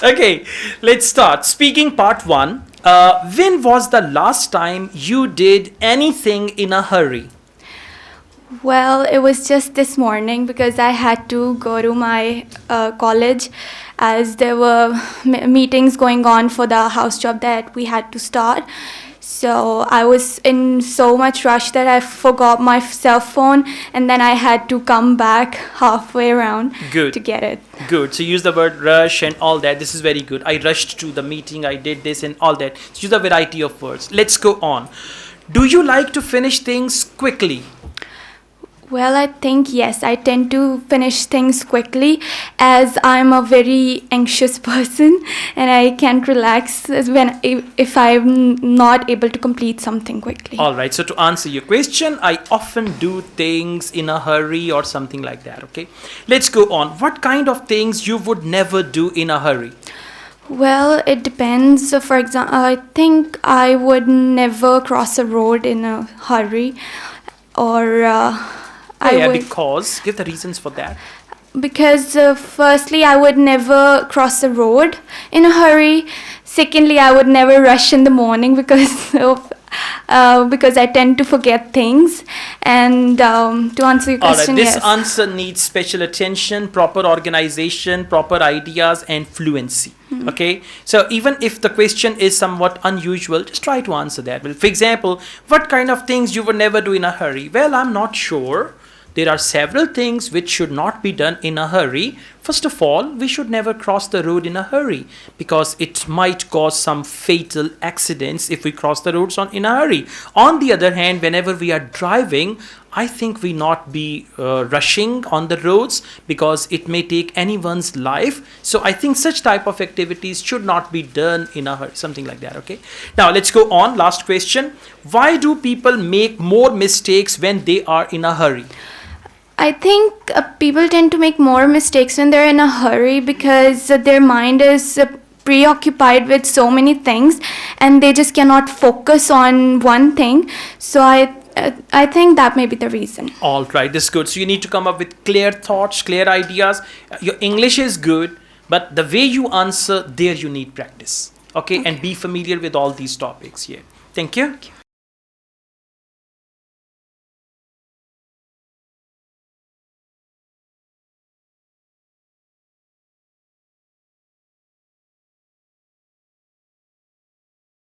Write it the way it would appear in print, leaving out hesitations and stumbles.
Okay, let's start. Speaking part one. When was the last time you did anything in a hurry? Well, it was just this morning because I had to go to my college as there were meetings going on for the house job that we had to start. So I was in so much rush that I forgot my cell phone, and then I had to come back halfway around Good. to get it. Good. So use the word rush and all that. This is very good. I rushed to the meeting, I did this and all that. So use a variety of words. Let's go on. Do you like to finish things quickly? Well, I think yes, I tend to finish things quickly as I'm a very anxious person and I can't relax if I'm not able to complete something quickly. All right. So to answer your question, I often do things in a hurry or something like that. Okay. Let's go on. What kind of things you would never do in a hurry? Well, it depends. So for example, I think I would never cross a road in a hurry or Because give the reasons for that. Because firstly, I would never cross a road in a hurry. Secondly, I would never rush in the morning because I tend to forget things. And to answer your All right, question, this yes. answer needs special attention, proper organization, proper ideas, and fluency. Okay, so even if the question is somewhat unusual, just try to answer that. Well, for example, what kind of things you would never do in a hurry? Well, I'm not sure. There are several things which should not be done in a hurry. First of all, we should never cross the road in a hurry because it might cause some fatal accidents if we cross the roads in a hurry. On the other hand, whenever we are driving, I think we not be rushing on the roads because it may take anyone's life. So I think such type of activities should not be done in a hurry, something like that. Okay. Now let's go on. Last question. Why do people make more mistakes when they are in a hurry? I think people tend to make more mistakes when they're in a hurry because their mind is preoccupied with so many things and they just cannot focus on one thing. So I think that may be the reason. All right, this is good. So you need to come up with clear thoughts, clear ideas. Your English is good, but the way you answer, there you need practice. Okay, and be familiar with all these topics here. Thank you.